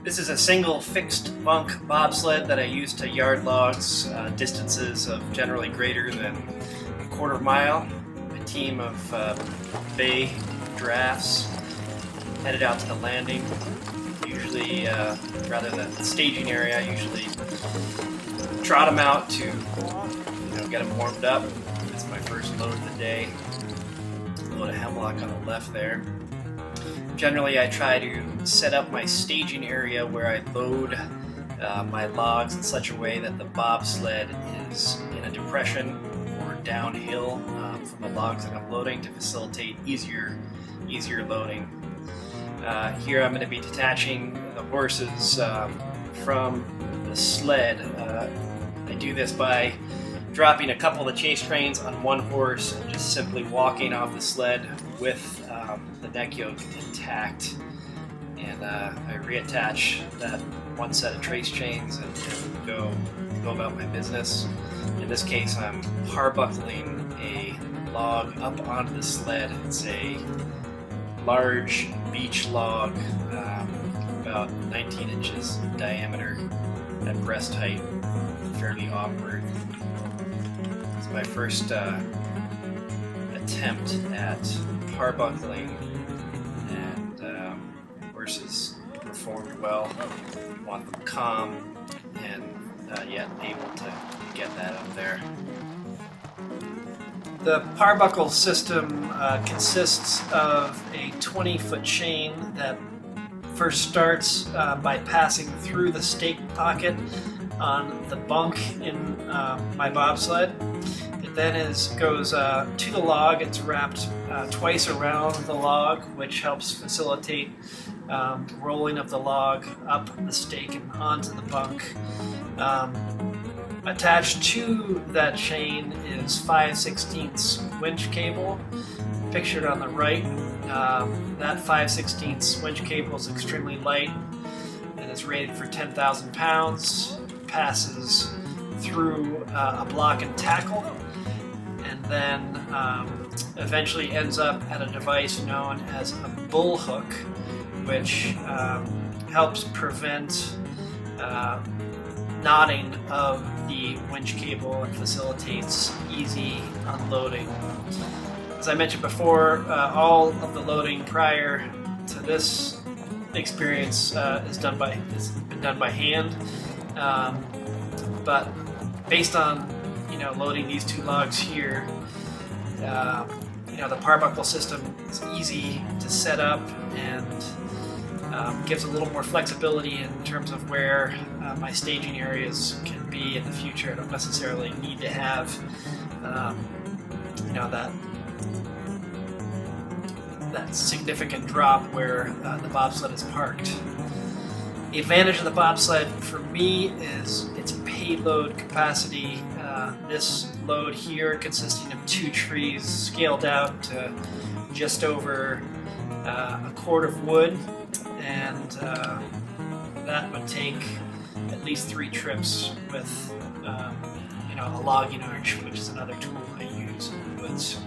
This is a single fixed bunk bobsled that I use to yard logs distances of generally greater than a quarter mile. A team of bay drafts headed out to the landing. Usually, rather than the staging area, I usually trot them out to get them warmed up. It's my first load of the day. Load of hemlock on the left there. Generally, I try to set up my staging area where I load my logs in such a way that the bobsled is in a depression or downhill from the logs that I'm loading to facilitate easier loading. Here I'm going to be detaching the horses from the sled. I do this by dropping a couple of the chase reins on one horse and just simply walking off the sled with the neck yoke intact, and I reattach that one set of trace chains and go about my business. In this case, I'm parbuckling a log up onto the sled. It's a large beech log, about 19 inches in diameter at breast height, fairly awkward. It's my first attempt at parbuckling, and horses performed well. You want them calm and yet able to get that up there. The parbuckle system consists of a 20-foot chain that first starts by passing through the stake pocket on the bunk in my bobsled. It then goes to the log. It's wrapped twice around the log, which helps facilitate rolling of the log up the stake and onto the bunk. Attached to that chain is 5/16 winch cable, pictured on the right. That 5/16 winch cable is extremely light and is rated for 10,000 pounds. Passes through a block and tackle, and then eventually ends up at a device known as a bull hook, which helps prevent knotting of the winch cable and facilitates easy unloading. As I mentioned before, all of the loading prior to this experience has been done by hand. But based on loading these two logs here, the parbuckle system is easy to set up and gives a little more flexibility in terms of where my staging areas can be in the future. I don't necessarily need to have that significant drop where the bobsled is parked. The advantage of the bobsled for me is its payload capacity. This load here, consisting of 2 trees scaled out to just over a cord of wood, and that would take at least 3 trips with a logging arch, which is another tool I use in the woods.